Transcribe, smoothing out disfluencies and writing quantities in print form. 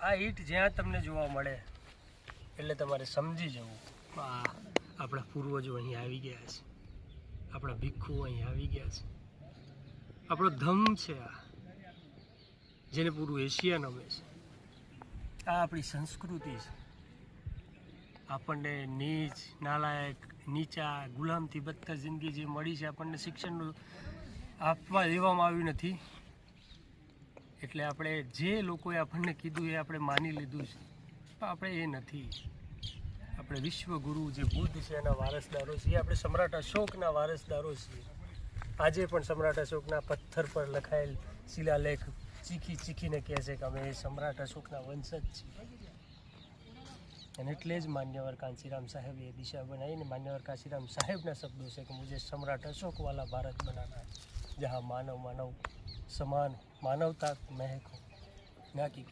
આ ઈંટ જ્યાં તમને જોવા મળે એટલે તમારે સમજી જવું આ આપણા પૂર્વજો અહીં આવી ગયા છે, આપણા ભિક્ષુ અહીં આવી ગયા છે, આપણો ધમ છે આ, જેને પૂરું એશિયા નમે છે. આ આપણી સંસ્કૃતિ છે. આપણને નીચ, નાલાયક, નીચા, ગુલામથી બદતર જિંદગી જે મળી છે, આપણને શિક્ષણનું આપવા દેવામાં આવ્યું નથી. એટલે આપણે જે લોકોએ આપણને કીધું એ આપણે માની લીધું છે, પણ આપણે એ નથી. આપણે વિશ્વગુરુ જે બુદ્ધ છે એના વારસદારો છીએ. આપણે સમ્રાટ અશોકના વારસદારો છીએ. આજે પણ સમ્રાટ અશોકના પથ્થર પર લખાયેલ શિલાલેખ ચીખી ચીખીને કહે છે કે અમે એ સમ્રાટ અશોકના વંશજ છીએ. અને એટલે જ માન્યવર કાંચીરામ સાહેબે એ દિશા બનાવીને માન્યવર કાંચીરામ સાહેબના શબ્દો છે કે મુझे सम्राट अशोक वाला भारत बनाना है जहाँ मानव मानव समान मानवता महक हो ना कि